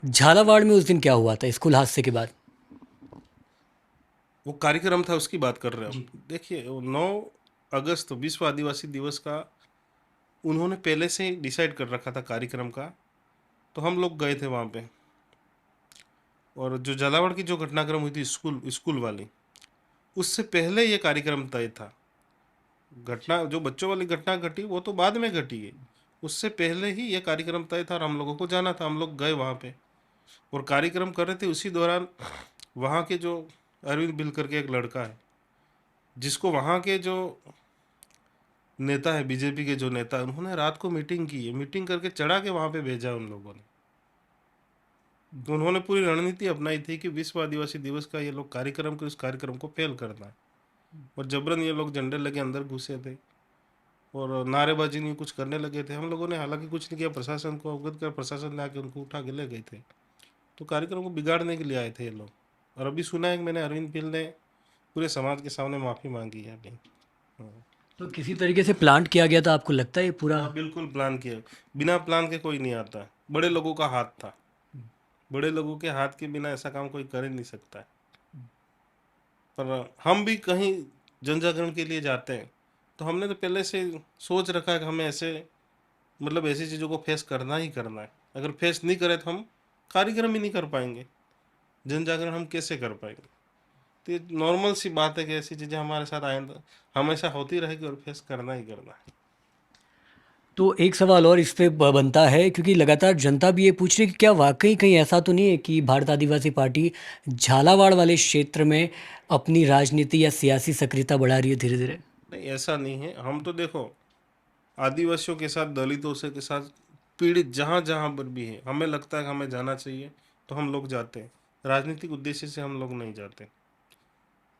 झालावाड़ में उस दिन क्या हुआ था स्कूल हादसे के बाद? वो कार्यक्रम था उसकी बात कर रहे हो जी। आप। देखिए, वो 9 अगस्त विश्व आदिवासी दिवस का उन्होंने पहले से ही डिसाइड कर रखा था कार्यक्रम का। तो हम लोग गए थे वहाँ पे। और जो झालावाड़ की जो घटनाक्रम हुई थी स्कूल स्कूल वाली, उससे पहले ये कार्यक्रम तय था। घटना जो बच्चों वाली घटना घटी वो तो बाद में घटी है। उससे पहले ही ये कार्यक्रम तय था और हम लोगों को जाना था। हम लोग गए वहाँ पे और कार्यक्रम कर रहे थे। उसी दौरान वहाँ के जो अरविंद बिल करके एक लड़का है, जिसको वहाँ के जो नेता है, बीजेपी के जो नेता, उन्होंने रात को मीटिंग की है, मीटिंग करके चढ़ा के वहाँ पे भेजा उन लोगों ने। तो उन्होंने पूरी रणनीति अपनाई थी कि विश्व आदिवासी दिवस का ये लोग कार्यक्रम के उस कार्यक्रम को फेल करना है। और जबरन ये लोग झंडे लेके अंदर घुसे थे और नारेबाजी नहीं कुछ करने लगे थे। हम लोगों ने हालांकि कुछ नहीं किया, प्रशासन को अवगत कर, प्रशासन ने आके उनको उठा के ले गए थे। तो कार्यक्रम को बिगाड़ने के लिए आए थे ये लोग। और अभी सुना है कि मैंने अरविंद पिल ने पूरे समाज के सामने माफ़ी मांगी है अभी। हाँ। तो किसी तरीके से प्लांट किया गया था, आपको लगता है ये पूरा? हाँ, बिल्कुल प्लान किया। बिना प्लान के कोई नहीं आता। बड़े लोगों का हाथ था। बड़े लोगों के हाथ के बिना ऐसा काम कोई कर ही नहीं सकता है। पर हम भी कहीं जन जागरण के लिए जाते हैं तो हमने तो पहले से सोच रखा है कि हमें ऐसे, मतलब ऐसी चीज़ों को फेस करना ही करना है। अगर फेस नहीं करें तो हम कार्यक्रम ही नहीं कर पाएंगे। जन जागरण हम कैसे कर पाएंगे? तो ये नॉर्मल सी बात है कि ऐसी चीज़ें हमारे साथ आइंदा हमेशा होती रहेगी और फेस करना ही करना है। तो एक सवाल और इस पे बनता है, क्योंकि लगातार जनता भी ये पूछ रही है कि क्या वाकई कहीं ऐसा तो नहीं है कि भारत आदिवासी पार्टी झालावाड़ वाले क्षेत्र में अपनी राजनीति या सियासी सक्रियता बढ़ा रही है धीरे धीरे? नहीं, ऐसा नहीं है। हम तो देखो, आदिवासियों के साथ, दलितों से के साथ, पीड़ित जहाँ जहाँ पर भी है, हमें लगता है कि हमें जाना चाहिए तो हम लोग जाते हैं। राजनीतिक उद्देश्य से हम लोग नहीं जाते।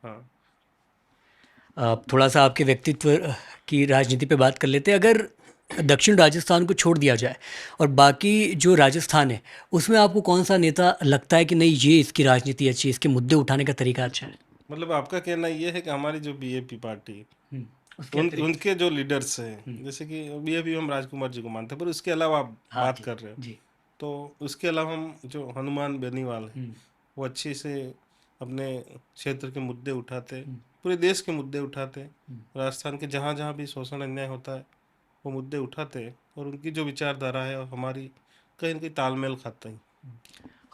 हाँ। थोड़ा सा आपके व्यक्तित्व की राजनीति पे बात कर लेते हैं। अगर दक्षिण राजस्थान को छोड़ दिया जाए और बाकी जो राजस्थान है, उसमें आपको कौन सा नेता लगता है कि नहीं ये इसकी राजनीति अच्छी है, इसके मुद्दे उठाने का तरीका अच्छा है? मतलब आपका कहना ये है कि हमारी जो बीएपी पार्टी है, उसके उन अतिरिक्त। उनके जो लीडर्स हैं, जैसे कि बीएपी हम राजकुमार जी को मानते हैं, पर उसके अलावा आप हाँ बात जी। कर रहे हो जी। तो उसके अलावा हम जो हनुमान बेनीवाल है, वो अच्छे से अपने क्षेत्र के मुद्दे उठाते हैं, पूरे देश के मुद्दे उठाते हैं। राजस्थान के जहाँ जहाँ भी शोषण अन्याय होता है वो मुद्दे उठाते हैं और उनकी जो विचारधारा है और हमारी कहीं ना कहीं तालमेल खाते हैं।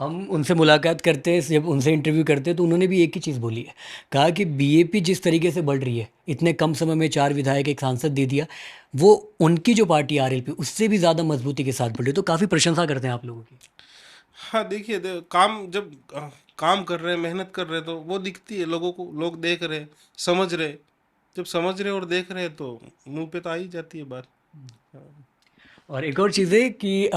हम उनसे मुलाकात करते हैं, जब उनसे इंटरव्यू करते हैं तो उन्होंने भी एक ही चीज़ बोली है। कहा कि बीएपी जिस तरीके से बढ़ रही है, इतने कम समय में 4 विधायक, एक सांसद दे दिया, वो उनकी जो पार्टी आरएलपी उससे भी ज़्यादा मजबूती के साथ बढ़ रही है। तो काफ़ी प्रशंसा करते हैं आप लोगों की। हाँ, देखिए, काम जब काम कर रहे हैं, मेहनत कर रहे हैं, तो वो दिखती है लोगों को, लोग देख रहे हैं, समझ रहे हैं। जब समझ रहे हैं और देख रहे हैं तो मुंह पे तो आ ही जाती है बात। हाँ। और एक और चीज़ है कि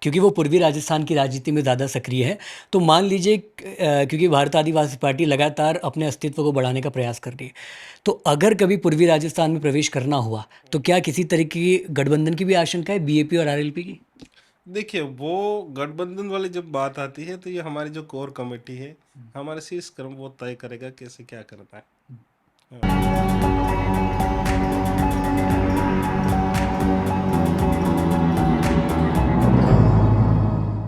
क्योंकि वो पूर्वी राजस्थान की राजनीति में ज़्यादा सक्रिय है, तो मान लीजिए क्योंकि भारत आदिवासी पार्टी लगातार अपने अस्तित्व को बढ़ाने का प्रयास कर रही है, तो अगर कभी पूर्वी राजस्थान में प्रवेश करना हुआ तो क्या किसी तरह की गठबंधन की भी आशंका है बीएपी और आरएलपी की? देखिए, वो गठबंधन वाली जब बात आती है तो ये हमारी जो कोर कमेटी है, हमारे शीर्ष क्रम वो तय करेगा कैसे क्या करना है। हाँ।